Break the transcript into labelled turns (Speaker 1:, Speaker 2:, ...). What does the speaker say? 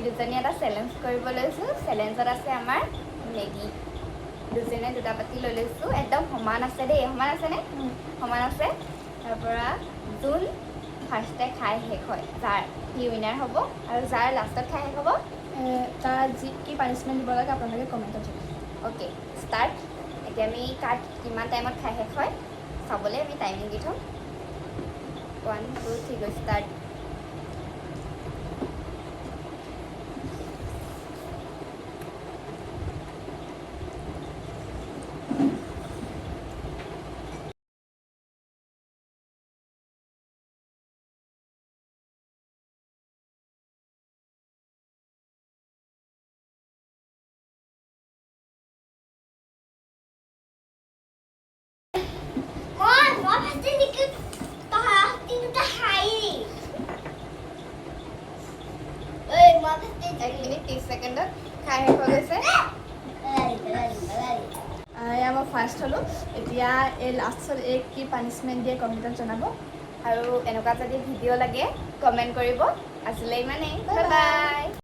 Speaker 1: দুজনী এটা চেলেঞ্জ কৰিব লৈছোঁ। চেলেঞ্জত আছে আমাৰ মেগী। দুজনে দুটা পাতি লৈ লৈছোঁ। একদম সমান আছে দেই, সমান আছেনে? সমান আছে। তাৰপৰা যোন ফাৰ্ষ্টে খাই শেষ হয় যাৰ সি উইনাৰ হ'ব, আৰু যাৰ লাষ্টত খাই শেষ হ'ব
Speaker 2: তাৰ কি পানিছমেণ্ট দিব লাগে আপোনালোকে কমেণ্টত জনাব।
Speaker 1: Okay, start. এতিয়া আমি কাৰ্ড কিমান টাইমত খাই শেষ হয় চাবলৈ আমি টাইমিং দি থ'ম। 1 2 3 গৈ ষ্টাৰ্ট। এক মিনিট 30 ছেকেণ্ডত খাই শেষ হৈ গৈছে।
Speaker 2: এয়া মই ফাৰ্ষ্ট হ'লোঁ। এতিয়া এই লাষ্টত কি পানিছমেণ্ট দিয়ে কমেণ্টত জনাব।
Speaker 1: আৰু এনেকুৱা যদি ভিডিঅ' লাগে কমেণ্ট কৰিব। আজিলৈ ইমানেই, বাই বাই।